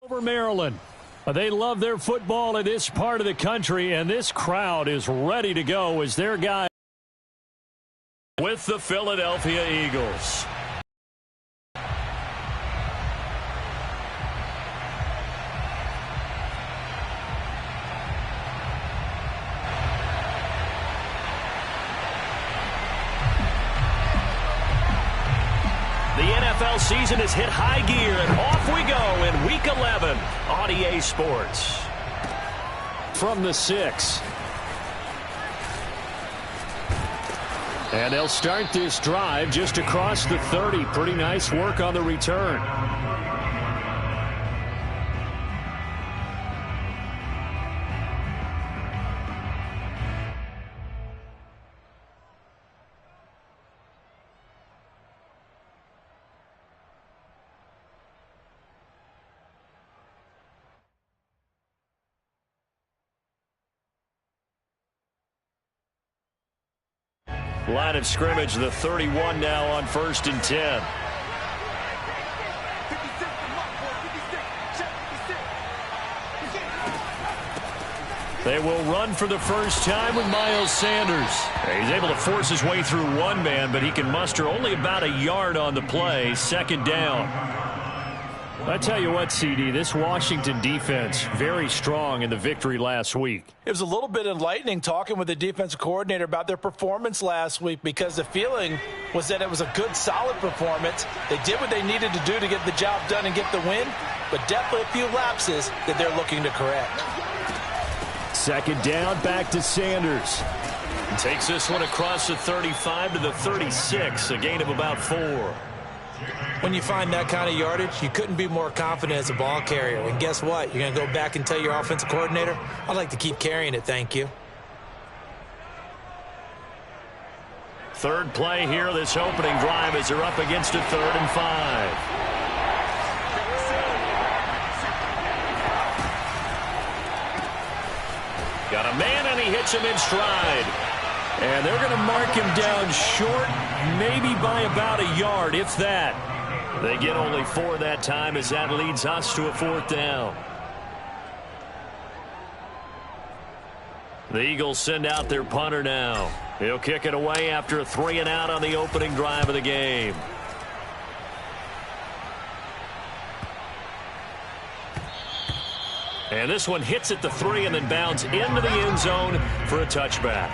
Over Maryland. They love their football in this part of the country, and this crowd is ready to go as their guy with the Philadelphia Eagles. The NFL season has hit high gear, and off we go in Week 11 on EA Sports. From the 6. And they'll start this drive just across the 30. Pretty nice work on the return. Line of scrimmage, the 31 now on 1st and 10. They will run for the first time with Miles Sanders. He's able to force his way through one man, but he can muster only about a yard on the play. 2nd down. I tell you what, CD, this Washington defense, very strong in the victory last week. It was a little bit enlightening talking with the defensive coordinator about their performance last week, because the feeling was that it was a good, solid performance. They did what they needed to do to get the job done and get the win, but definitely a few lapses that they're looking to correct. 2nd down, back to Sanders. He takes this one across the 35 to the 36, a gain of about 4. When you find that kind of yardage, you couldn't be more confident as a ball carrier. And guess what? You're going to go back and tell your offensive coordinator, I'd like to keep carrying it, thank you. 3rd play here, this opening drive, as they're up against a 3rd and 5. Got a man, and he hits him in stride. And they're going to mark him down short, maybe by about a yard, if that. They get only 4 that time, as that leads us to a 4th down. The Eagles send out their punter now. He'll kick it away after a 3 and out on the opening drive of the game. And this one hits at the 3 and then bounds into the end zone for a touchback.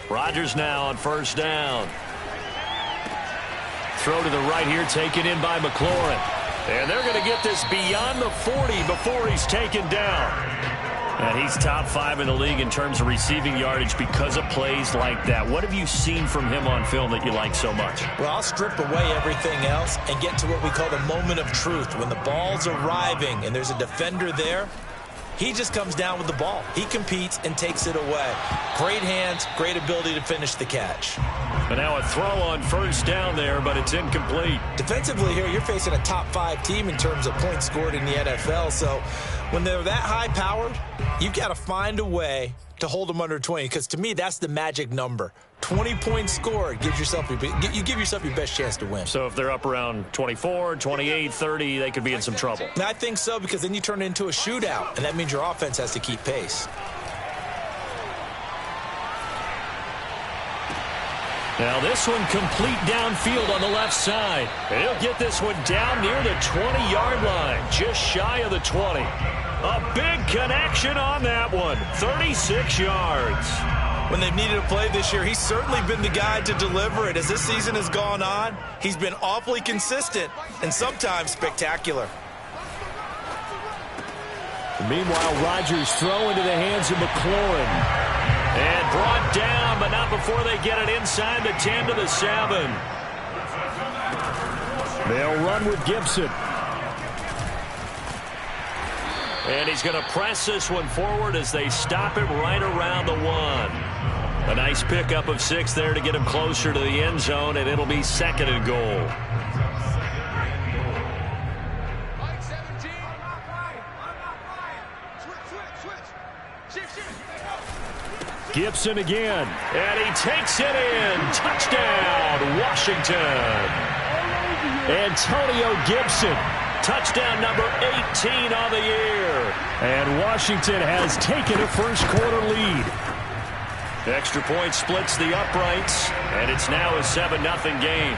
Rodgers now on 1st down. Throw to the right here, taken in by McLaurin. And they're going to get this beyond the 40 before he's taken down. And he's top 5 in the league in terms of receiving yardage because of plays like that. What have you seen from him on film that you like so much? Well, I'll strip away everything else and get to what we call the moment of truth. When the ball's arriving and there's a defender there, he just comes down with the ball. He competes and takes it away. Great hands, great ability to finish the catch. But now a throw on 1st down there, but it's incomplete. Defensively here, you're facing a top 5 team in terms of points scored in the NFL. So when they're that high-powered, you've got to find a way to hold them under 20, because to me, that's the magic number. 20 points scored gives yourself you give yourself your best chance to win. So if they're up around 24, 28, 30, they could be in some trouble. And I think so, because then you turn it into a shootout, and that means your offense has to keep pace. Now this one complete downfield on the left side. And he'll get this one down near the 20-yard line, just shy of the 20. A big connection on that one, 36 yards. When they've needed a play this year, he's certainly been the guy to deliver it. As this season has gone on, he's been awfully consistent and sometimes spectacular. Meanwhile, Rodgers throw into the hands of McLaurin. And brought down, but not before they get it inside the 10 to the 7. They'll run with Gibson. And he's going to press this one forward as they stop it right around the 1. A nice pickup of 6 there to get him closer to the end zone, and it'll be 2nd and goal. Gibson again, and he takes it in. Touchdown, Washington. Antonio Gibson, touchdown number 18 on the year. And Washington has taken a first-quarter lead. Extra point splits the uprights, and it's now a 7-0 game.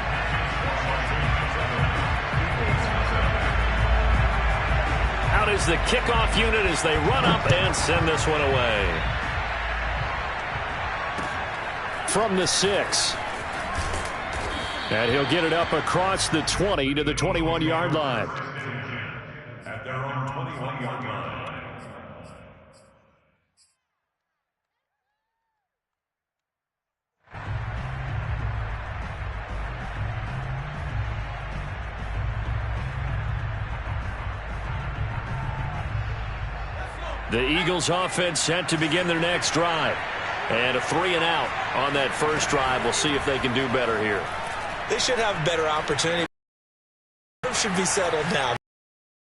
Out is the kickoff unit as they run up and send this one away. From the 6. And he'll get it up across the 20 to the 21-yard line. At their own 21-yard line. The Eagles offense set to begin their next drive. And a 3-and-out on that first drive. We'll see if they can do better here. They should have a better opportunity. Should be settled now.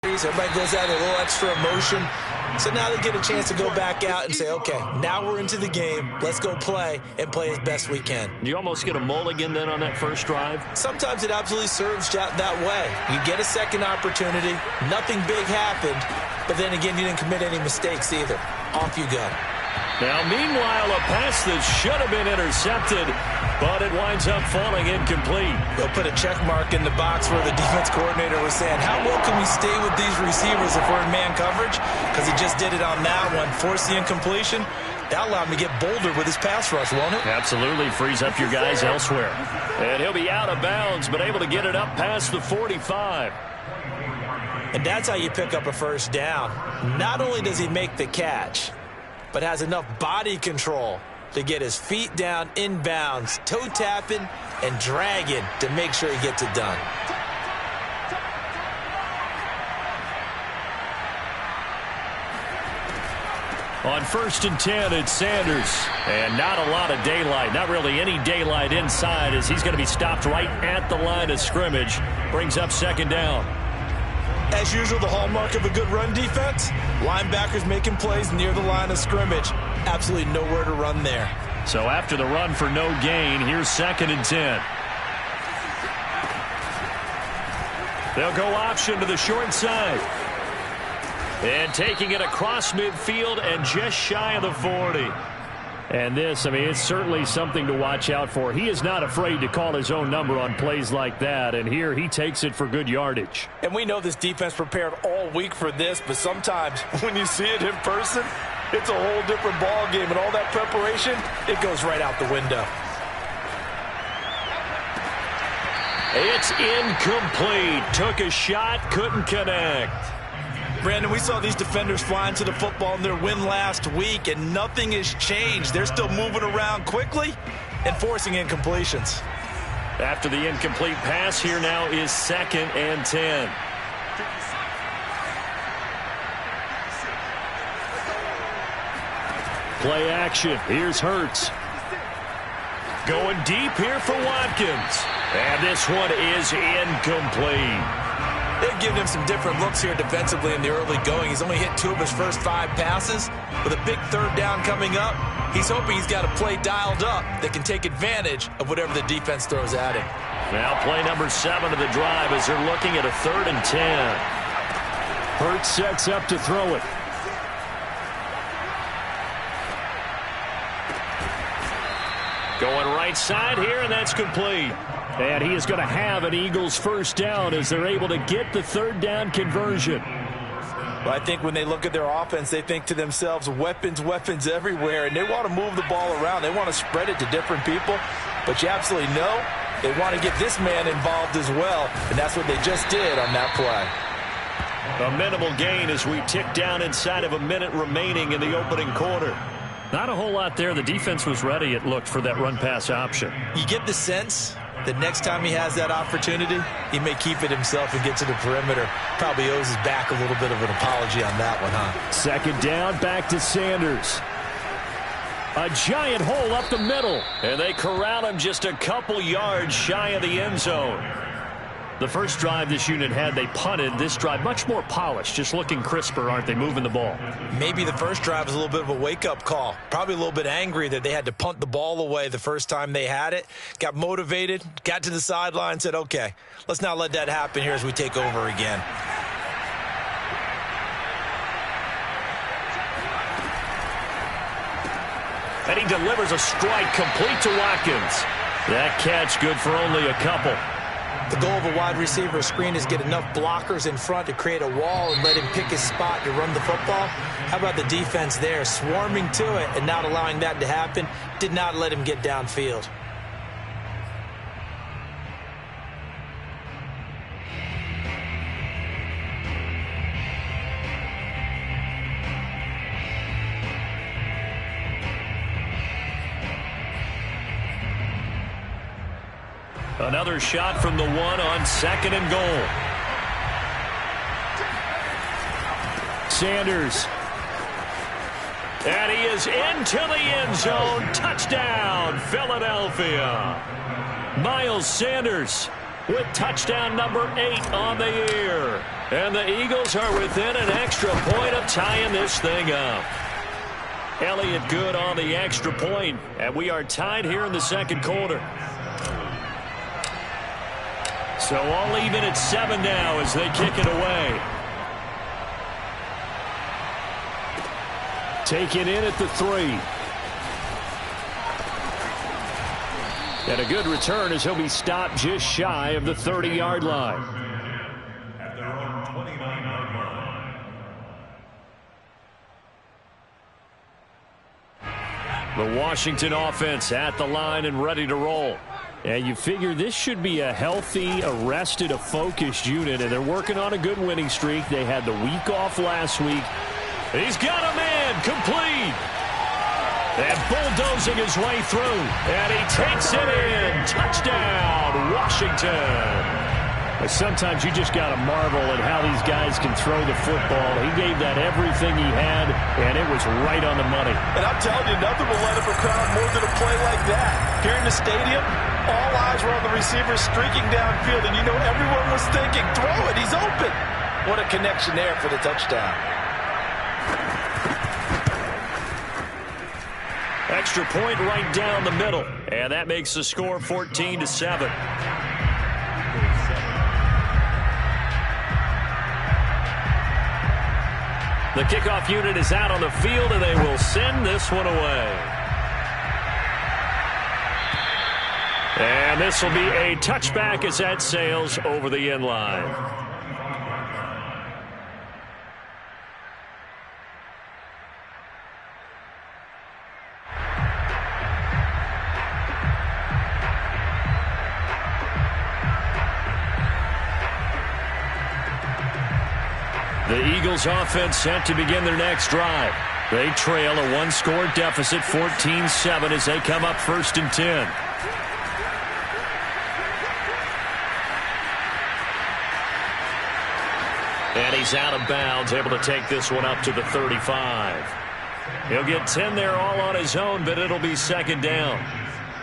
Everybody goes out with a little extra emotion. So now they get a chance to go back out and say, okay, now we're into the game. Let's go play and play as best we can. You almost get a mulligan then on that first drive? Sometimes it absolutely serves that way. You get a second opportunity. Nothing big happened. But then again, you didn't commit any mistakes either. Off you go. Now, meanwhile, a pass that should have been intercepted, but it winds up falling incomplete. They'll put a check mark in the box where the defense coordinator was saying, how well can we stay with these receivers if we're in man coverage? Because he just did it on that one, forced the incompletion. That'll allow him to get bolder with his pass rush, won't it? Absolutely. Frees up your guys elsewhere. And he'll be out of bounds, but able to get it up past the 45. And that's how you pick up a first down. Not only does he make the catch, but has enough body control to get his feet down inbounds, toe tapping and dragging to make sure he gets it done. On 1st and 10, it's Sanders. And not a lot of daylight, not really any daylight inside, as he's going to be stopped right at the line of scrimmage. Brings up 2nd down. As usual, the hallmark of a good run defense, linebackers making plays near the line of scrimmage. Absolutely nowhere to run there. So after the run for no gain, here's 2nd and 10. They'll go option to the short side. And taking it across midfield and just shy of the 40. And this, I mean, it's certainly something to watch out for. He is not afraid to call his own number on plays like that. And here he takes it for good yardage. And we know this defense prepared all week for this, but sometimes when you see it in person, it's a whole different ball game. And all that preparation, it goes right out the window. It's incomplete. Took a shot, couldn't connect. Brandon, we saw these defenders flying to the football in their win last week, and nothing has changed. They're still moving around quickly and forcing incompletions. After the incomplete pass, here now is 2nd and 10. Play action. Here's Hurts. Going deep here for Watkins. And this one is incomplete. They've given him some different looks here defensively in the early going. He's only hit 2 of his first 5 passes. With a big 3rd down coming up, he's hoping he's got a play dialed up that can take advantage of whatever the defense throws at him. Now play number 7 of the drive as they're looking at a 3rd and 10. Hurts sets up to throw it. Going right side here, and that's complete. And he is going to have an Eagles first down as they're able to get the 3rd down conversion. Well, I think when they look at their offense, they think to themselves, weapons, weapons everywhere, and they want to move the ball around. They want to spread it to different people, but you absolutely know they want to get this man involved as well, and that's what they just did on that play. A minimal gain as we tick down inside of a minute remaining in the opening quarter. Not a whole lot there. The defense was ready, it looked, for that run-pass option. You get the sense the next time he has that opportunity, he may keep it himself and get to the perimeter. Probably owes his back a little bit of an apology on that one, huh? 2nd down, back to Sanders. A giant hole up the middle, and they corral him just a couple yards shy of the end zone. The first drive this unit had, they punted. This drive, much more polished, just looking crisper, aren't they, moving the ball? Maybe the first drive was a little bit of a wake-up call. Probably a little bit angry that they had to punt the ball away the first time they had it. Got motivated, got to the sideline, said, okay, let's not let that happen here as we take over again. And he delivers a strike complete to Watkins. That catch good for only a couple. The goal of a wide receiver screen is get enough blockers in front to create a wall and let him pick his spot to run the football. How about the defense there, swarming to it and not allowing that to happen? Did not let him get downfield. Another shot from the one on 2nd and goal. Sanders. And he is into the end zone. Touchdown, Philadelphia. Miles Sanders with touchdown number 8 on the year. And the Eagles are within an extra point of tying this thing up. Elliott good on the extra point. And we are tied here in the second quarter. So all even at 7 now as they kick it away. Taken in at the 3. And a good return as he'll be stopped just shy of the 30-yard line. At their own 29-yard line. The Washington offense at the line and ready to roll. And you figure this should be a healthy, arrested, a focused unit, and they're working on a good winning streak. They had the week off last week. He's got a man complete. And bulldozing his way through. And he takes it in. Touchdown, Washington. Sometimes you just got to marvel at how these guys can throw the football. He gave that everything he had, and it was right on the money. And I'm telling you, nothing will let up a crowd more than a play like that. Here in the stadium, all eyes were on the receiver streaking downfield, and you know everyone was thinking, throw it, he's open. What a connection there for the touchdown. Extra point right down the middle, and that makes the score 14-7. The kickoff unit is out on the field, and they will send this one away. And this will be a touchback as that sails over the end line. The Eagles offense set to begin their next drive. They trail a one-score deficit, 14-7, as they come up 1st and 10. And he's out of bounds, able to take this one up to the 35. He'll get 10 there all on his own, but it'll be 2nd down.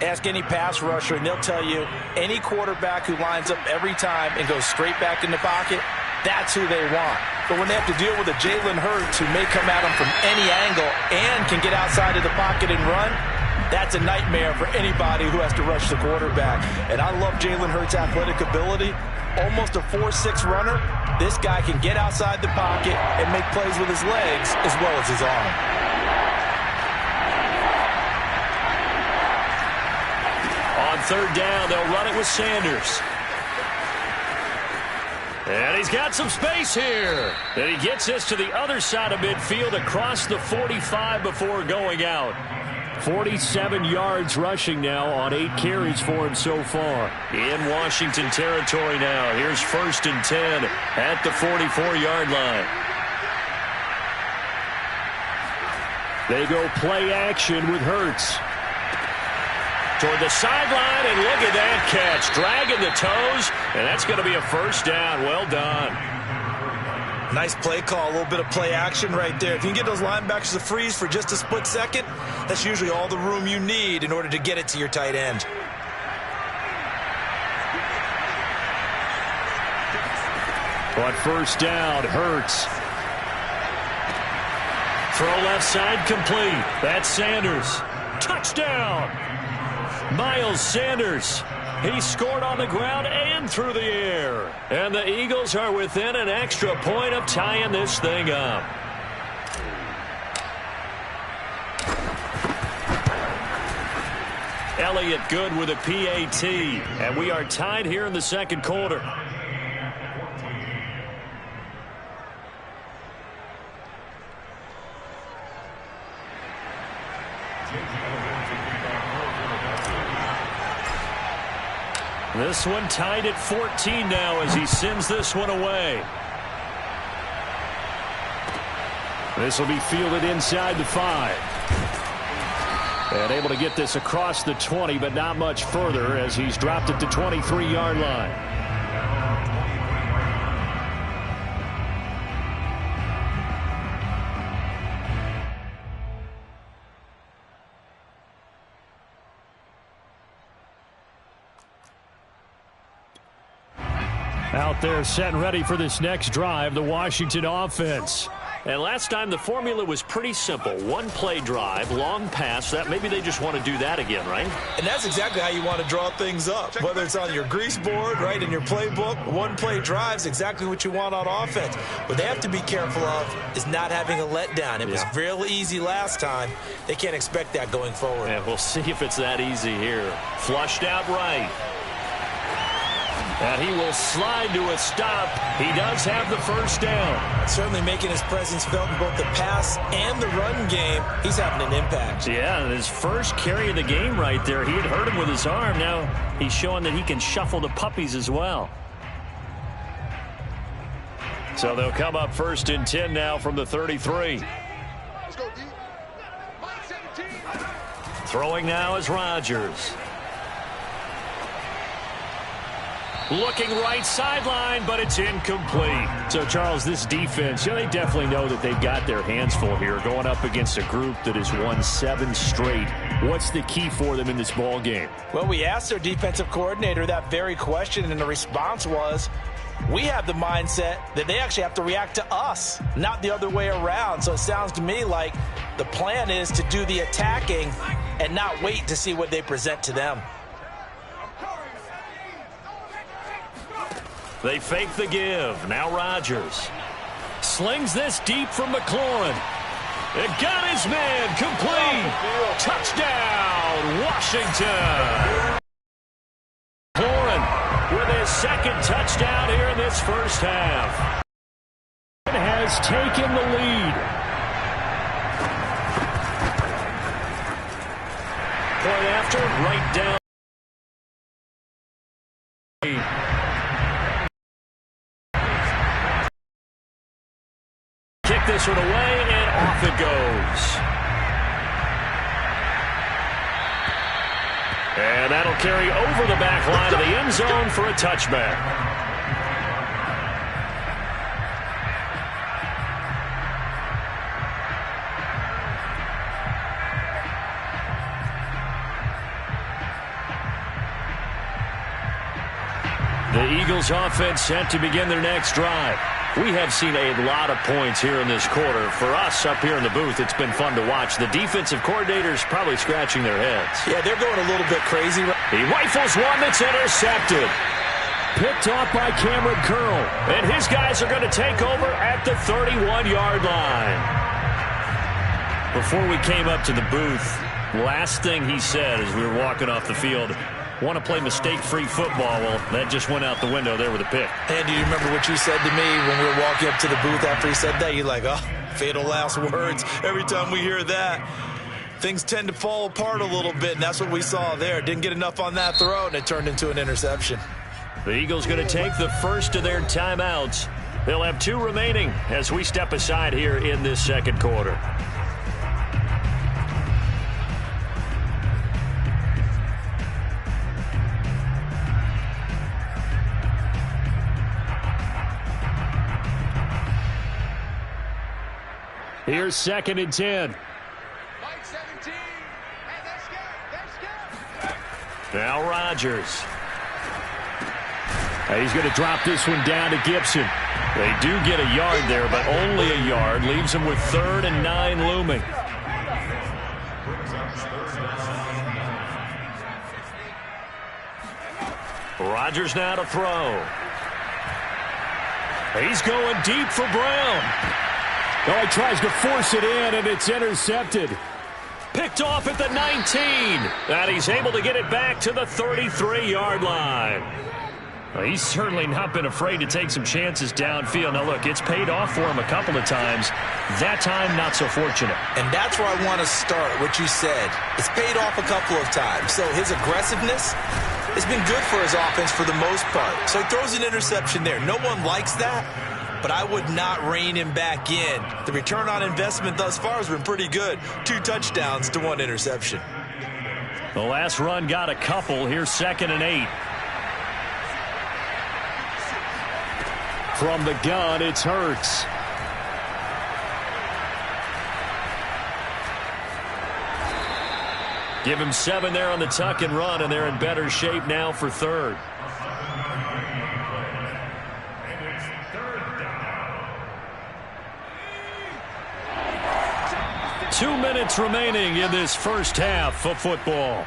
Ask any pass rusher, and they'll tell you any quarterback who lines up every time and goes straight back in the pocket, that's who they want. But when they have to deal with a Jalen Hurts who may come at them from any angle and can get outside of the pocket and run, that's a nightmare for anybody who has to rush the quarterback. And I love Jalen Hurts' athletic ability. Almost a 4.6 runner. This guy can get outside the pocket and make plays with his legs as well as his arm. On 3rd down, they'll run it with Sanders. And he's got some space here. And he gets this to the other side of midfield across the 45 before going out. 47 yards rushing now on 8 carries for him so far. In Washington territory now. Here's 1st and 10 at the 44-yard line. They go play action with Hurts. Toward the sideline, and look at that catch. Dragging the toes, and that's going to be a 1st down. Well done. Nice play call, a little bit of play action right there. If you can get those linebackers to freeze for just a split second, that's usually all the room you need in order to get it to your tight end. On first down, Hurts. Throw left side complete. That's Sanders. Touchdown! Miles Sanders. He scored on the ground and through the air. And the Eagles are within an extra point of tying this thing up. Elliott good with a PAT. And we are tied here in the second quarter. This one tied at 14 now as he sends this one away. This will be fielded inside the 5. And able to get this across the 20, but not much further as he's dropped it to 23-yard line. Out there set and ready for this next drive, the Washington offense. And last time the formula was pretty simple. One play drive, long pass. That maybe they just want to do that again, right? And that's exactly how you want to draw things up. Whether it's on your grease board, right, in your playbook, one play drive is exactly what you want on offense. What they have to be careful of is not having a letdown. It was real easy last time. They can't expect that going forward. And we'll see if it's that easy here. Flushed out right. And he will slide to a stop. He does have the first down. Certainly making his presence felt in both the pass and the run game. He's having an impact. Yeah, his first carry of the game right there. He had hurt him with his arm. Now he's showing that he can shuffle the puppies as well. So they'll come up first and 10 now from the 33. Throwing now is Rodgers. Looking right sideline, but it's incomplete. So, Charles, this defense, they definitely know that they've got their hands full here going up against a group that has won 7 straight. What's the key for them in this ball game? Well, we asked their defensive coordinator that very question, and the response was, we have the mindset that they actually have to react to us, not the other way around. So it sounds to me like the plan is to do the attacking and not wait to see what they present to them. They fake the give. Now Rodgers slings this deep from McLaurin. It got his man complete. Touchdown, Washington. McLaurin with his second touchdown here in this first half. Has taken the lead. Point after, right down. Kick this one away, and off it goes. And that'll carry over the back line of the end zone for a touchback. The Eagles offense set to begin their next drive. We have seen a lot of points here in this quarter. For us up here in the booth, it's been fun to watch. The defensive coordinators probably scratching their heads. Yeah, they're going a little bit crazy. He rifles one that's intercepted. Picked off by Cameron Curl. And his guys are going to take over at the 31-yard line. Before we came up to the booth, last thing he said as we were walking off the field, want to play mistake-free football. Well, that just went out the window there with a pick. And do you remember what you said to me when we were walking up to the booth after he said that? You're like, oh, fatal last words. Every time we hear that, things tend to fall apart a little bit, and that's what we saw there. Didn't get enough on that throw, and it turned into an interception. The Eagles going to take the first of their timeouts. They'll have 2 remaining as we step aside here in this second quarter. Here's 2nd and 10. Now Rodgers. He's going to drop this one down to Gibson. They do get a yard there, but only a yard. Leaves them with 3rd and 9 looming. Rodgers now to throw. He's going deep for Brown. Oh, he tries to force it in, and it's intercepted. Picked off at the 19. And he's able to get it back to the 33-yard line. Well, he's certainly not been afraid to take some chances downfield. Now, look, it's paid off for him a couple of times. That time, not so fortunate. And that's where I want to start, what you said. It's paid off a couple of times. So his aggressiveness has been good for his offense for the most part. So he throws an interception there. No one likes that, but I would not rein him back in. The return on investment thus far has been pretty good. 2 touchdowns to 1 interception. The last run got a couple. Here's 2nd and 8. From the gun, it's Hurts. Give him 7 there on the tuck and run, and they're in better shape now for 3rd. And it's 3rd down. 2 minutes remaining in this first half of football.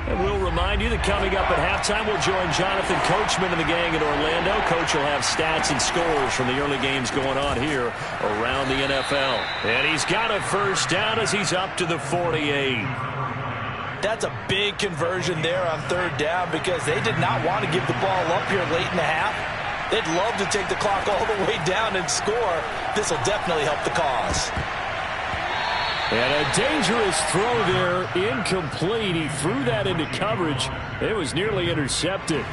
And we'll remind you that coming up at halftime, we'll join Jonathan Coachman and the gang in Orlando. Coach will have stats and scores from the early games going on here around the NFL. And he's got a first down as he's up to the 48. That's a big conversion there on 3rd down because they did not want to give the ball up here late in the half. They'd love to take the clock all the way down and score. This will definitely help the cause. And a dangerous throw there, incomplete. He threw that into coverage. It was nearly intercepted.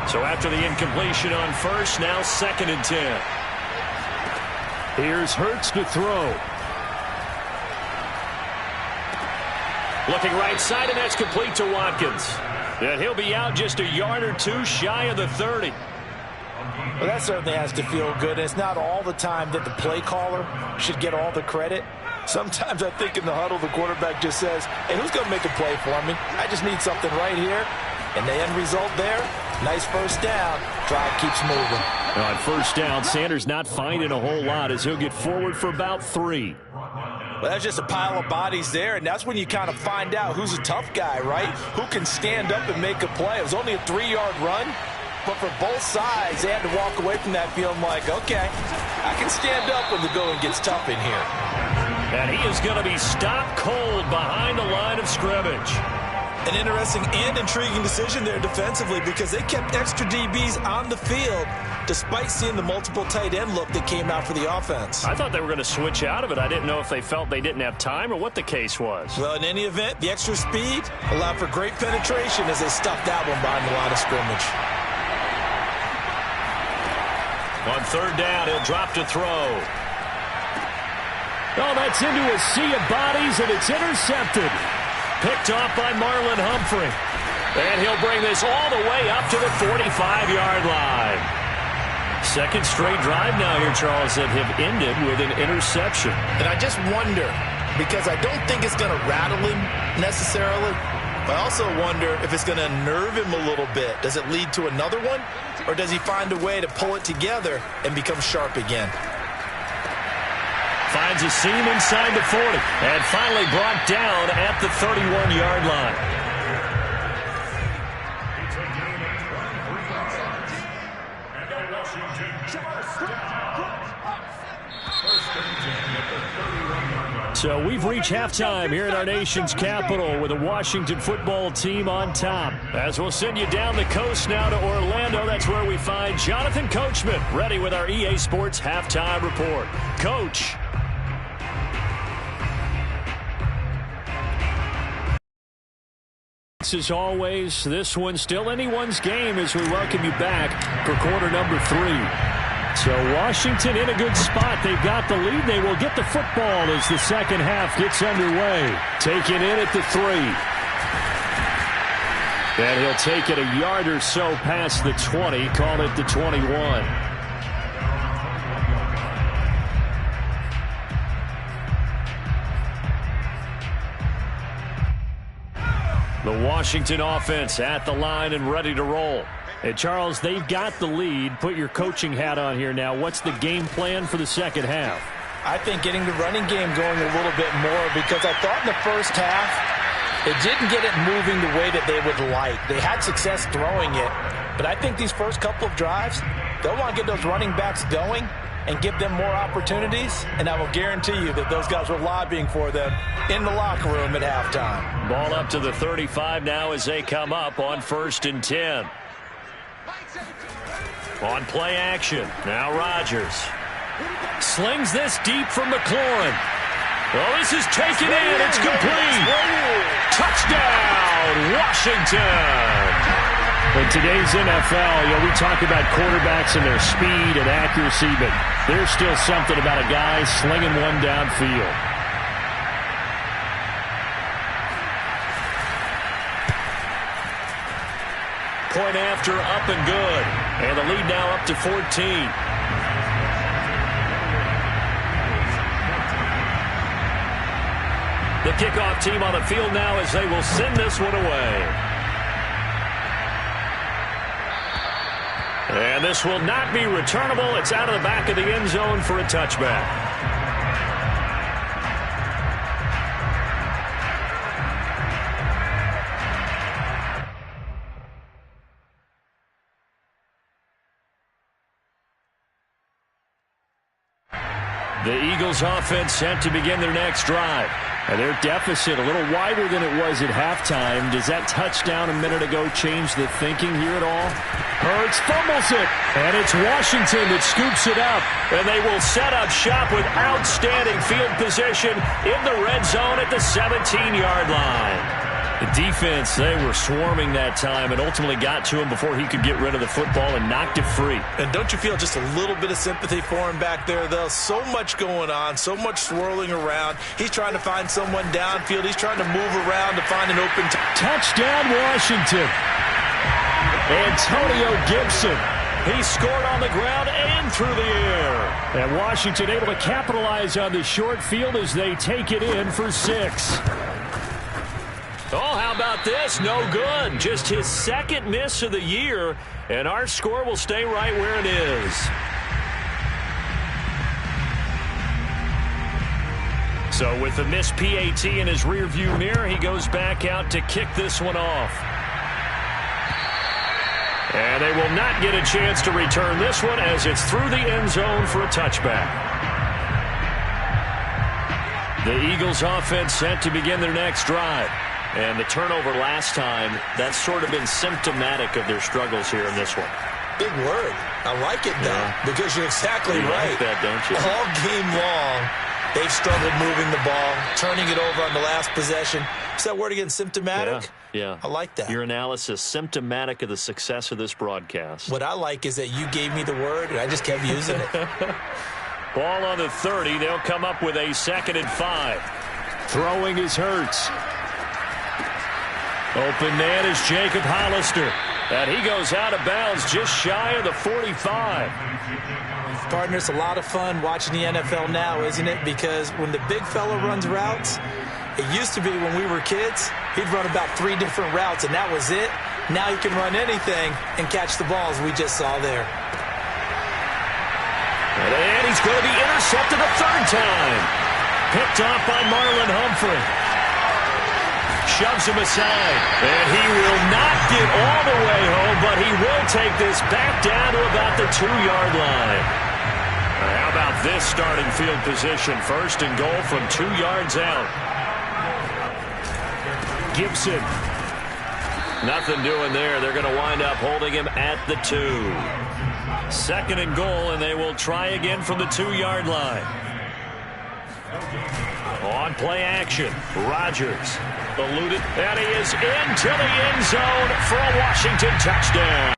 So after the incompletion on first, now 2nd and 10. Here's Hurts to throw. Looking right side, and that's complete to Watkins. And he'll be out just a yard or 2 shy of the 30. Well, that certainly has to feel good. It's not all the time that the play caller should get all the credit. Sometimes I think in the huddle, the quarterback just says, hey, who's going to make a play for me? I just need something right here. And the end result there, nice first down. Drive keeps moving. On first down, Sanders not finding a whole lot as he'll get forward for about 3. Well, that's just a pile of bodies there, and that's when you kind of find out who's a tough guy, right? Who can stand up and make a play. It was only a 3-yard run. But for both sides, they had to walk away from that feeling like, okay, I can stand up when the going gets tough in here. And he is going to be stopped cold behind the line of scrimmage. An interesting and intriguing decision there defensively because they kept extra DBs on the field despite seeing the multiple tight end look that came out for the offense. I thought they were going to switch out of it. I didn't know if they felt they didn't have time or what the case was. Well, in any event, the extra speed allowed for great penetration as they stuffed that one behind the line of scrimmage. On 3rd down, he'll drop to throw. Oh, that's into a sea of bodies, and it's intercepted. Picked off by Marlon Humphrey. And he'll bring this all the way up to the 45-yard line. 2nd straight drive now here, Charles, that have ended with an interception. And I just wonder, because I don't think it's going to rattle him necessarily, but I also wonder if it's going to nerve him a little bit. Does it lead to another one? Or does he find a way to pull it together and become sharp again? Finds a seam inside the 40. And finally brought down at the 31-yard line. It's a gain of 23 yards. And the Washington first down. First and 10 at the 31-yard line. So we've reached halftime here in our nation's capital with the Washington football team on top. As we'll send you down the coast now to Orlando, that's where we find Jonathan Coachman ready with our EA Sports halftime report. Coach. As always, this one still anyone's game as we welcome you back for quarter number 3. So Washington in a good spot. They've got the lead. They will get the football as the second half gets underway. Taken in at the 3. And he'll take it a yard or so past the 20. Call it the 21. The Washington offense at the line and ready to roll. And Charles, they've got the lead. Put your coaching hat on here now. What's the game plan for the second half? I think getting the running game going a little bit more, because I thought in the first half they didn't get it moving the way that they would like. They had success throwing it, but I think these first couple of drives, they'll want to get those running backs going and give them more opportunities, and I will guarantee you that those guys were lobbying for them in the locker room at halftime. Ball up to the 35 now as they come up on 1st and 10. On play action, now Rodgers. Slings this deep from McLaurin. Oh, this is taken in. It's complete. Touchdown, Washington. In today's NFL, we talk about quarterbacks and their speed and accuracy, but there's still something about a guy slinging one downfield. Point after, up and good. And the lead now up to 14. The kickoff team on the field now as they will send this one away. And this will not be returnable. It's out of the back of the end zone for a touchback. The Eagles offense set to begin their next drive. And their deficit a little wider than it was at halftime. Does that touchdown a minute ago change the thinking here at all? Hurts fumbles it, and it's Washington that scoops it up. And they will set up shop with outstanding field position in the red zone at the 17-yard line. The defense, they were swarming that time and ultimately got to him before he could get rid of the football and knocked it free. And don't you feel just a little bit of sympathy for him back there, though? So much going on, so much swirling around. He's trying to find someone downfield. He's trying to move around to find an open touchdown, Washington. Antonio Gibson. He scored on the ground and through the air. And Washington able to capitalize on the short field as they take it in for 6. Oh, how about this? No good. Just his second miss of the year, and our score will stay right where it is. So with the missed PAT in his rearview mirror, he goes back out to kick this one off. And they will not get a chance to return this one as it's through the end zone for a touchback. The Eagles offense set to begin their next drive. And the turnover last time, that's sort of been symptomatic of their struggles here in this one. Big word. I like it, though, because you're exactly right. Like that, don't you? All game long, they've struggled moving the ball, turning it over on the last possession. Is that word again, symptomatic? Yeah. I like that. Your analysis, symptomatic of the success of this broadcast. What I like is that you gave me the word, and I just kept using it. Ball on the 30. They'll come up with a 2nd and 5. Throwing is Hurts. Open man is Jacob Hollister. And he goes out of bounds just shy of the 45. Partner, it's a lot of fun watching the NFL now, isn't it? Because when the big fella runs routes, it used to be when we were kids, he'd run about 3 different routes, and that was it. Now he can run anything and catch the balls we just saw there. And he's going to be intercepted a 3rd time. Picked off by Marlon Humphrey. Shoves him aside, and he will not get all the way home, but he will take this back down to about the 2-yard line. How about this starting field position? 1st and goal from 2 yards out. Gibson. Nothing doing there. They're going to wind up holding him at the 2. 2nd and goal, and they will try again from the 2-yard line. On play action, Rodgers. Eluded, and he is into the end zone for a Washington touchdown.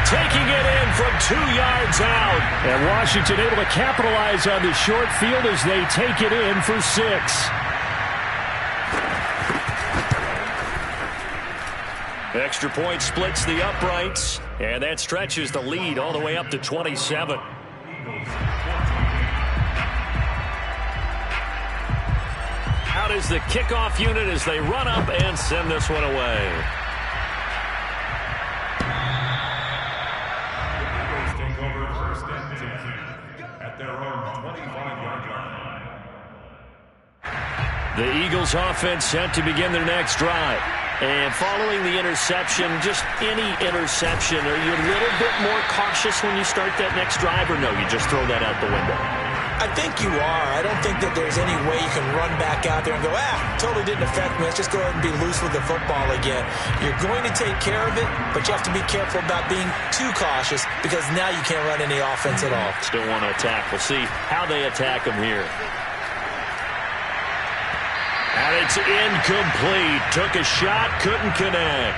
Taking it in from 2 yards out. And Washington able to capitalize on the short field as they take it in for 6. Extra point splits the uprights, and that stretches the lead all the way up to 27. out is the kickoff unit as they run up and send this one away. Take over first and 10 at their own 25-yard line. The Eagles offense set to begin their next drive. And following the interception, just any interception, are you a little bit more cautious when you start that next drive, or no, you just throw that out the window? I think you are. I don't think that there's any way you can run back out there and go, totally didn't affect me. Let's just go ahead and be loose with the football again. You're going to take care of it, but you have to be careful about being too cautious because now you can't run any offense at all. Still want to attack. We'll see how they attack them here. And it's incomplete. Took a shot, couldn't connect.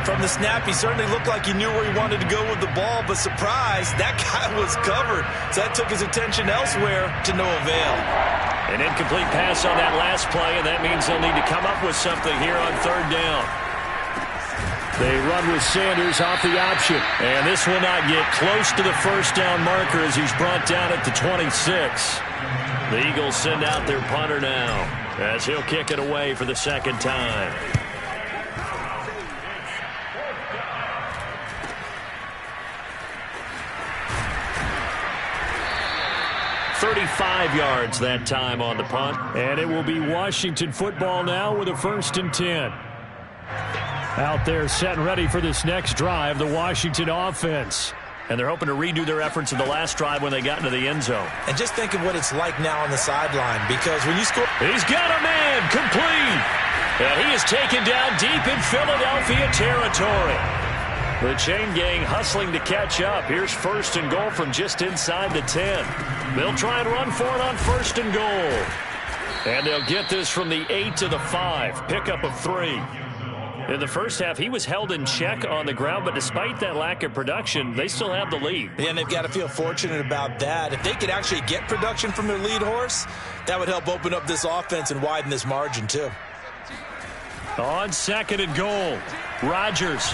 From the snap, he certainly looked like he knew where he wanted to go with the ball, but surprise, that guy was covered. So that took his attention elsewhere to no avail. An incomplete pass on that last play, and that means they'll need to come up with something here on third down. They run with Sanders off the option. And this will not get close to the first down marker as he's brought down at the 26. The Eagles send out their punter now as he'll kick it away for the second time. .35 yards that time on the punt. And it will be Washington football now with a 1st and 10. Out there set and ready for this next drive, the Washington offense. And they're hoping to redo their efforts in the last drive when they got into the end zone. And just think of what it's like now on the sideline, because when you score... He's got a man, complete. And he is taken down deep in Philadelphia territory. The chain gang hustling to catch up. Here's 1st and goal from just inside the 10. They'll try and run for it on 1st and goal. And they'll get this from the 8 to the 5. Pickup of 3. In the first half, he was held in check on the ground, but despite that lack of production, they still have the lead. Yeah, and they've got to feel fortunate about that. If they could actually get production from their lead horse, that would help open up this offense and widen this margin, too. On 2nd and goal, Rodgers.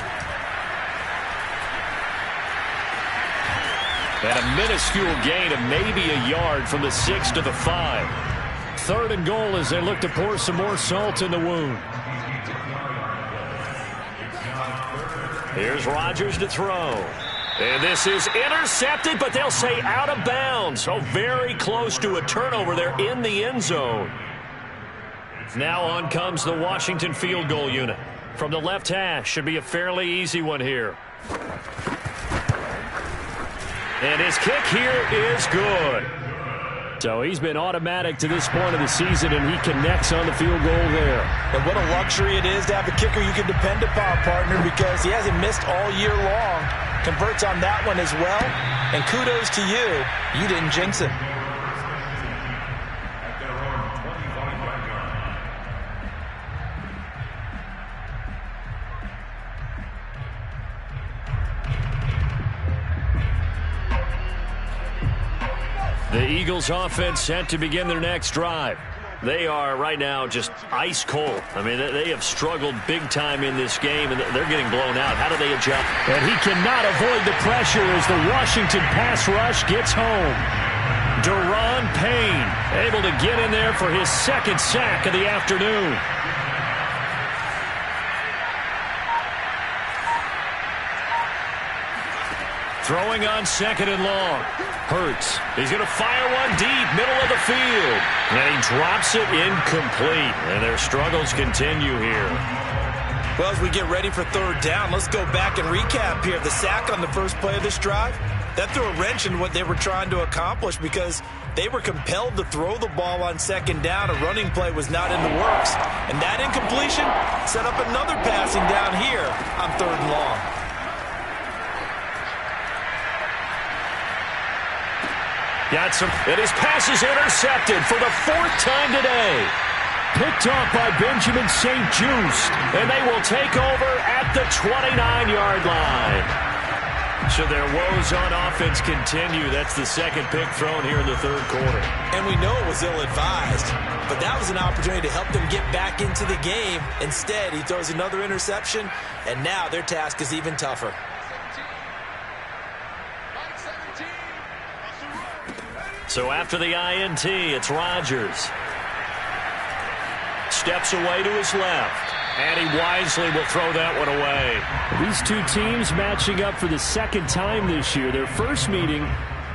And a minuscule gain of maybe a yard from the 6 to the 5. 3rd and goal as they look to pour some more salt in the wound. Here's Rodgers to throw. And this is intercepted, but they'll say out of bounds. So very close to a turnover there in the end zone. Now on comes the Washington field goal unit. From the left hash, should be a fairly easy one here. And his kick here is good. So he's been automatic to this point of the season, and he connects on the field goal there. And what a luxury it is to have a kicker you can depend upon, partner, because he hasn't missed all year long. Converts on that one as well. And kudos to you. You didn't jinx him. At their own 25-yard line. The Eagles offense set to begin their next drive. They are right now just ice cold. I mean, they have struggled big time in this game, and they're getting blown out. How do they adjust? And he cannot avoid the pressure as the Washington pass rush gets home. Deron Payne able to get in there for his 2nd sack of the afternoon. Throwing on 2nd and long. Hurts. He's going to fire one deep, middle of the field. And he drops it incomplete. And their struggles continue here. Well, as we get ready for 3rd down, let's go back and recap here. The sack on the first play of this drive, that threw a wrench in what they were trying to accomplish because they were compelled to throw the ball on 2nd down. A running play was not in the works. And that incompletion set up another passing down here on 3rd and long. Got some, and his pass is intercepted for the 4th time today. Picked off by Benjamin St-Juste, and they will take over at the 29-yard line. Should their woes on offense continue, that's the 2nd pick thrown here in the 3rd quarter. And we know it was ill-advised, but that was an opportunity to help them get back into the game. Instead, he throws another interception, and now their task is even tougher. So after the INT, it's Rodgers. steps away to his left. And he wisely will throw that one away. These two teams matching up for the second time this year. Their first meeting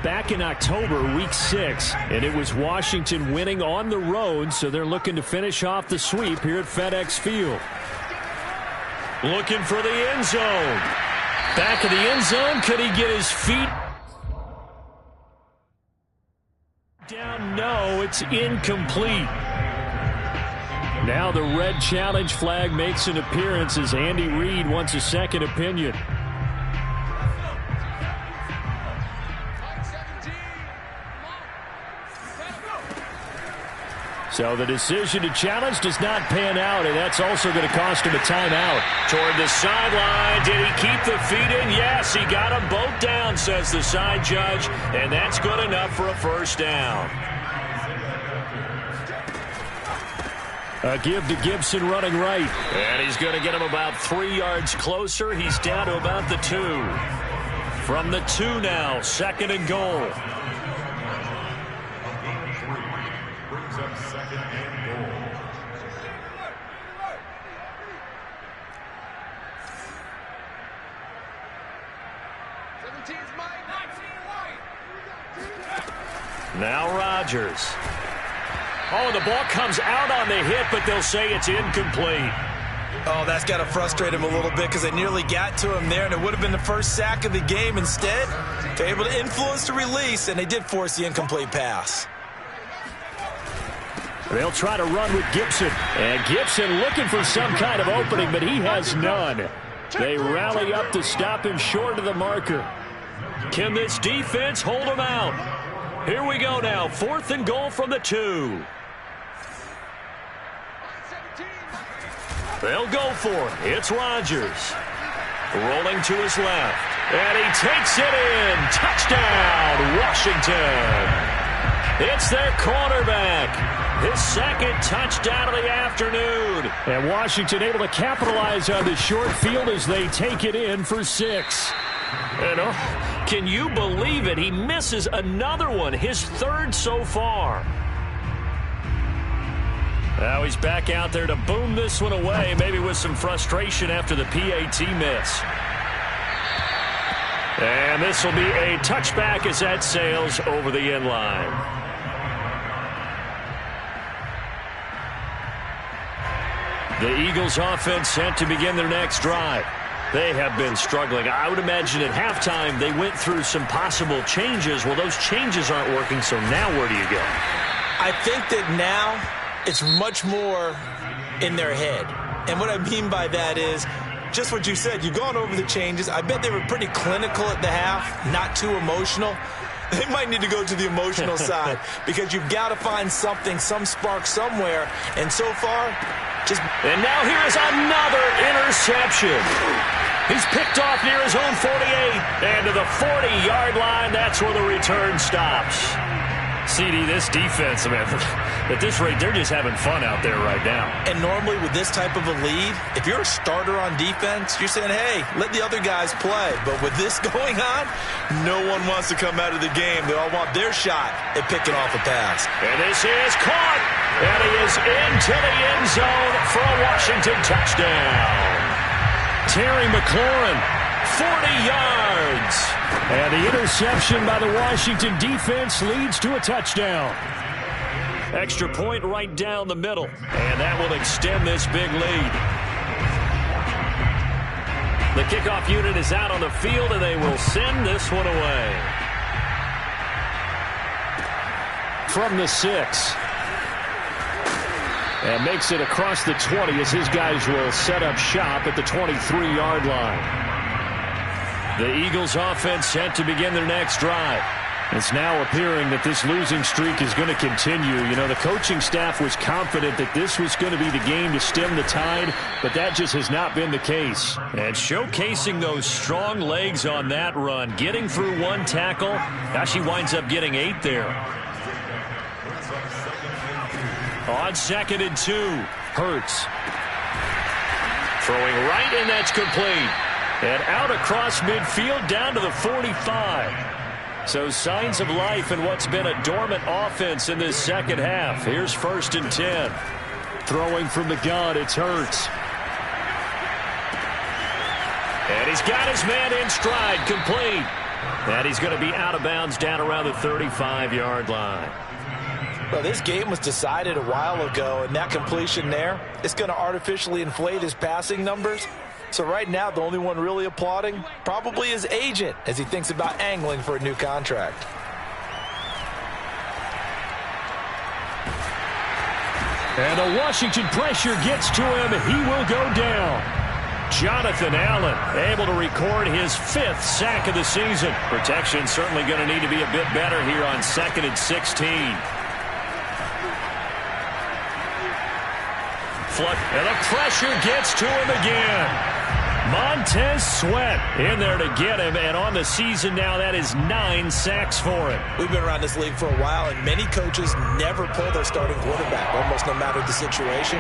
back in October, week 6. And it was Washington winning on the road, so they're looking to finish off the sweep here at FedEx Field. Looking for the end zone. Back of the end zone. Could he get his feet down? No, it's incomplete. Now the red challenge flag makes an appearance as Andy Reid wants a second opinion. So the decision to challenge does not pan out, and that's also going to cost him a timeout. Toward the sideline. Did he keep the feet in? Yes, he got them both down, says the side judge, and that's good enough for a first down. A give to Gibson running right. And he's going to get him about 3 yards closer. He's down to about the 2. From the 2 now, 2nd and goal. Brings up 2nd and goal. Now Rodgers. Oh, the ball comes out on the hit, but they'll say it's incomplete. Oh, that's got to frustrate him a little bit because they nearly got to him there, and it would have been the first sack of the game. Instead, they're able to influence the release, and they did force the incomplete pass. They'll try to run with Gibson. And Gibson looking for some kind of opening, but he has none. They rally up to stop him short of the marker. Can this defense hold him out? Here we go now. 4th and goal from the 2. They'll go for it. It's Rodgers. Rolling to his left. And he takes it in. Touchdown, Washington. It's their quarterback. His 2nd touchdown of the afternoon. And Washington able to capitalize on the short field as they take it in for 6. And can you believe it? He misses another one, his 3rd so far. Now he's back out there to boom this one away, maybe with some frustration after the PAT miss. And this will be a touchback as that sails over the end line. The Eagles offense set to begin their next drive. They have been struggling. I would imagine at halftime they went through some possible changes. Well, those changes aren't working, so now where do you go? I think that now it's much more in their head. And what I mean by that is just what you said. You've gone over the changes. I bet they were pretty clinical at the half, not too emotional. They might need to go to the emotional side because you've got to find something, some spark somewhere. And so far, just... And now here is another interception. He's picked off near his own 48. And to the 40-yard line, that's where the return stops. CD, this defense, man, at this rate, they're just having fun out there right now. And normally with this type of a lead, if you're a starter on defense, you're saying, hey, let the other guys play. But with this going on, no one wants to come out of the game. They all want their shot at picking off a pass. And this is caught. And he is into the end zone for a Washington touchdown. Terry McLaurin, 40 yards. And the interception by the Washington defense leads to a touchdown. Extra point right down the middle. And that will extend this big lead. The kickoff unit is out on the field, and they will send this one away. From the 6. And makes it across the 20 as his guys will set up shop at the 23-yard line. The Eagles offense set to begin their next drive. It's now appearing that this losing streak is going to continue. You know, the coaching staff was confident that this was going to be the game to stem the tide, but that just has not been the case. And showcasing those strong legs on that run, getting through one tackle. Gosh, he winds up getting 8 there. On 2nd and 2, Hurts. Throwing right, and that's complete. And out across midfield down to the 45. So signs of life in what's been a dormant offense in this second half. Here's 1st and 10. Throwing from the gun, it's Hurts. And he's got his man in stride, complete. And he's going to be out of bounds down around the 35-yard line. Well, this game was decided a while ago, and that completion there, it's going to artificially inflate his passing numbers. So right now, the only one really applauding probably his agent as he thinks about angling for a new contract. And the Washington pressure gets to him. He will go down. Jonathan Allen able to record his 5th sack of the season. Protection certainly going to need to be a bit better here on 2nd and 16. And the pressure gets to him again. Montez Sweat in there to get him, and on the season now, that is 9 sacks for him. We've been around this league for a while, and many coaches never pull their starting quarterback, almost no matter the situation.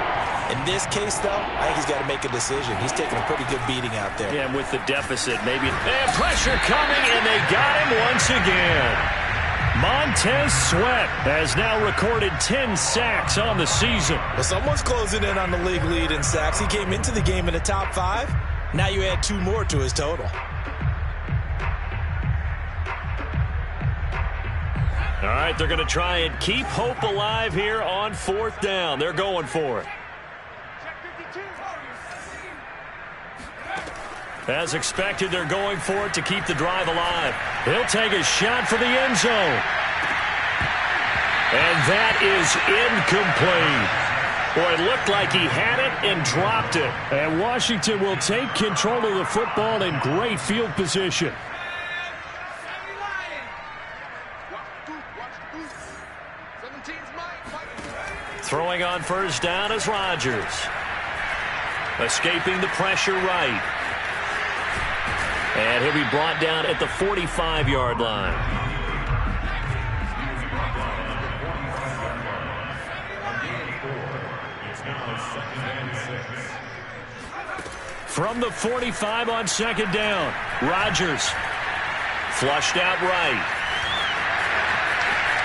In this case, though, I think he's got to make a decision. He's taking a pretty good beating out there. Yeah, and with the deficit, maybe. And pressure coming, and they got him once again. Montez Sweat has now recorded 10 sacks on the season. Well, someone's closing in on the league lead in sacks. He came into the game in the top 5. Now you add 2 more to his total. All right, they're going to try and keep hope alive here on 4th down. They're going for it. As expected, they're going for it to keep the drive alive. He'll take a shot for the end zone. And that is incomplete. Boy, it looked like he had it and dropped it. And Washington will take control of the football in great field position. Throwing on 1st down is Rodgers. Escaping the pressure right. And he'll be brought down at the 45-yard line. From the 45 on 2nd down, Rodgers flushed out right.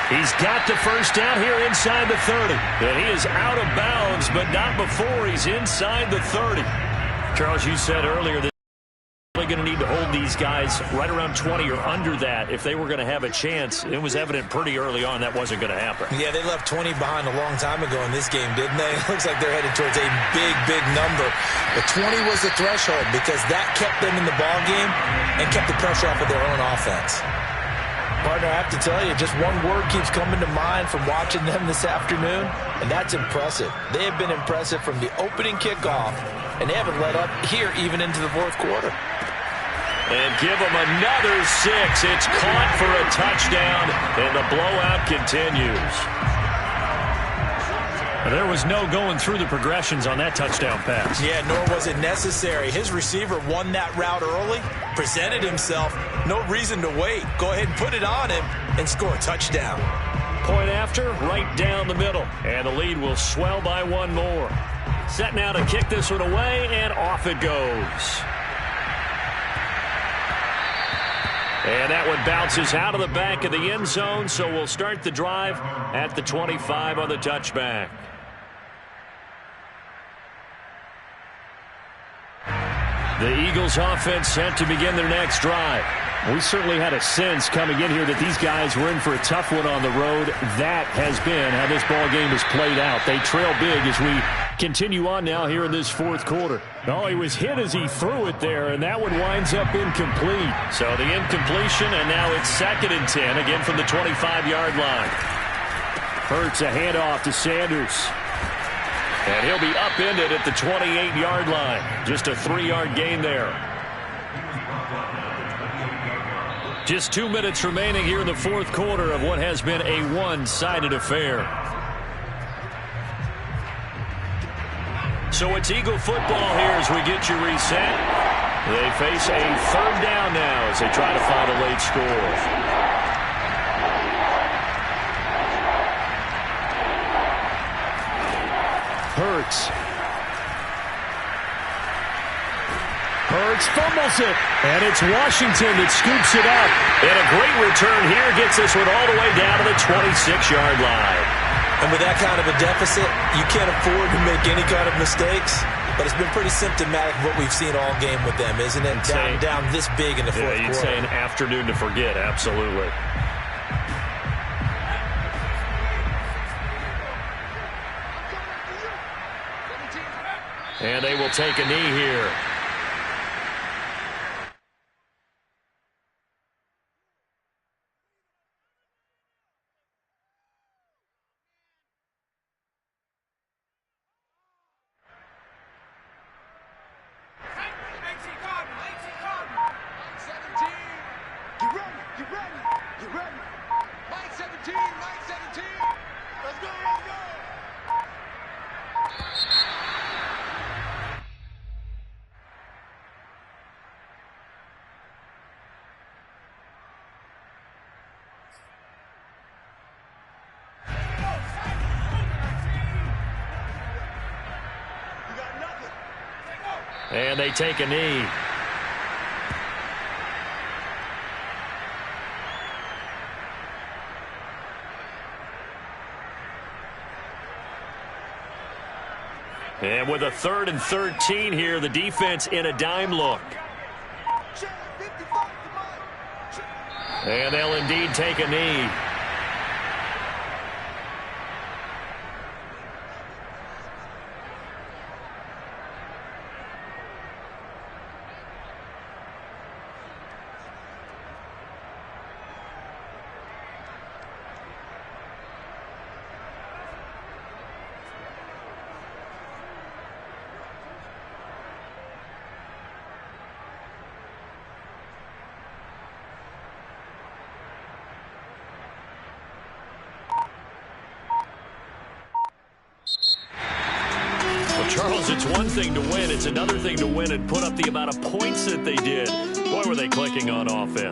He's got the 1st down here inside the 30. And he is out of bounds, but not before he's inside the 30. Charles, you said earlier that they're going to need to hold these guys right around 20 or under that if they were going to have a chance. It was evident pretty early on that wasn't going to happen. Yeah, they left 20 behind a long time ago in this game, didn't they? It looks like they're headed towards a big, big number. But 20 was the threshold because that kept them in the ball game and kept the pressure off of their own offense. Partner, I have to tell you, just one word keeps coming to mind from watching them this afternoon, and that's impressive. They have been impressive from the opening kickoff, and they haven't let up here even into the 4th quarter. And give them another 6. It's caught for a touchdown, and the blowout continues. There was no going through the progressions on that touchdown pass. Yeah, nor was it necessary. His receiver won that route early, presented himself, no reason to wait. Go ahead and put it on him and score a touchdown. Point after, right down the middle. And the lead will swell by 1 more. Set now to kick this one away, and off it goes. And that one bounces out of the back of the end zone, so we'll start the drive at the 25 on the touchback. The Eagles offense set to begin their next drive. We certainly had a sense coming in here that these guys were in for a tough one on the road. That has been how this ball game has played out. They trail big as we continue on now here in this 4th quarter. Oh, he was hit as he threw it there, and that one winds up incomplete. So the incompletion, and now it's 2nd and 10, again from the 25-yard line. Hurts a handoff to Sanders. And he'll be upended at the 28-yard line. Just a 3-yard gain there. Just 2 minutes remaining here in the 4th quarter of what has been a one-sided affair. So it's Eagle football here as we get you reset. They face a 3rd down now as they try to find a late score. Hurts fumbles it, and it's Washington that scoops it up. And a great return here gets this one all the way down to the 26-yard line. And with that kind of a deficit, you can't afford to make any kind of mistakes. But it's been pretty symptomatic of what we've seen all game with them, isn't it? Down this big in the fourth quarter. You'd say an afternoon to forget, absolutely. And they will take a knee here. And they take a knee. And with a 3rd and 13 here, the defense in a dime look. And they'll indeed take a knee. Charles, it's one thing to win. It's another thing to win and put up the amount of points that they did. Boy, were they clicking on offense.